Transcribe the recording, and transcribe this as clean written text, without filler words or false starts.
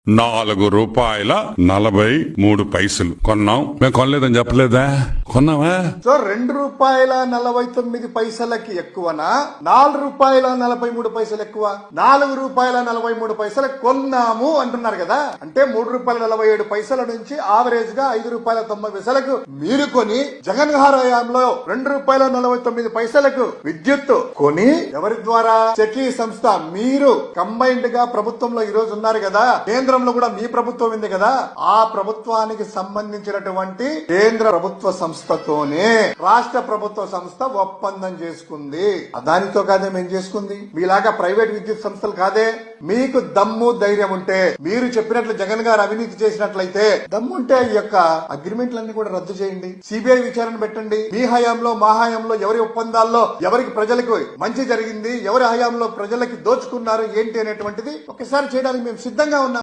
₹4.43 కొన్నాం. మేము కొనలేదని చెప్పలేదా? కొన్నావా? సో ₹2.49 ఎక్కువనా, ₹4.43 ఎక్కువ? ₹4.43 కొన్నాము అంటున్నారు కదా. అంటే ₹3.47 నుంచి ఆవరేజ్ గా ₹5.90 మీరు కొని, జగన్ గారి హయాంలో ₹2.49 విద్యుత్ కొని ఎవరి ద్వారా? సెకీ సంస్థ. మీరు కంబైన్డ్ గా ప్రభుత్వంలో ఈ రోజు ఉన్నారు కదా, కేంద్రంలో కూడా మీ ప్రభుత్వం ఉంది కదా, ఆ ప్రభుత్వానికి సంబంధించినటువంటి కేంద్ర ప్రభుత్వ సంస్థతోనే రాష్ట్ర ప్రభుత్వ సంస్థ ఒప్పందం చేసుకుంది. దానితో కాదే మేము చేసుకుంది, మీలాగా ప్రైవేట్ విద్యుత్ సంస్థలు కాదే. మీకు దమ్ము ధైర్యం ఉంటే, మీరు చెప్పినట్లు జగన్ గారు అవినీతి చేసినట్లయితే దమ్ముంటే ఈ యొక్క అగ్రిమెంట్లన్నీ కూడా రద్దు చేయండి, సిబిఐ విచారణ పెట్టండి. మీ హయాంలో మా హయాంలో ఎవరి ఒప్పందాల్లో ఎవరికి ప్రజలకు మంచి జరిగింది, ఎవరి హయాంలో ప్రజలకి దోచుకున్నారు ఏంటి అనేటువంటిది ఒకసారి చేయడానికి మేము సిద్ధంగా ఉన్నాం.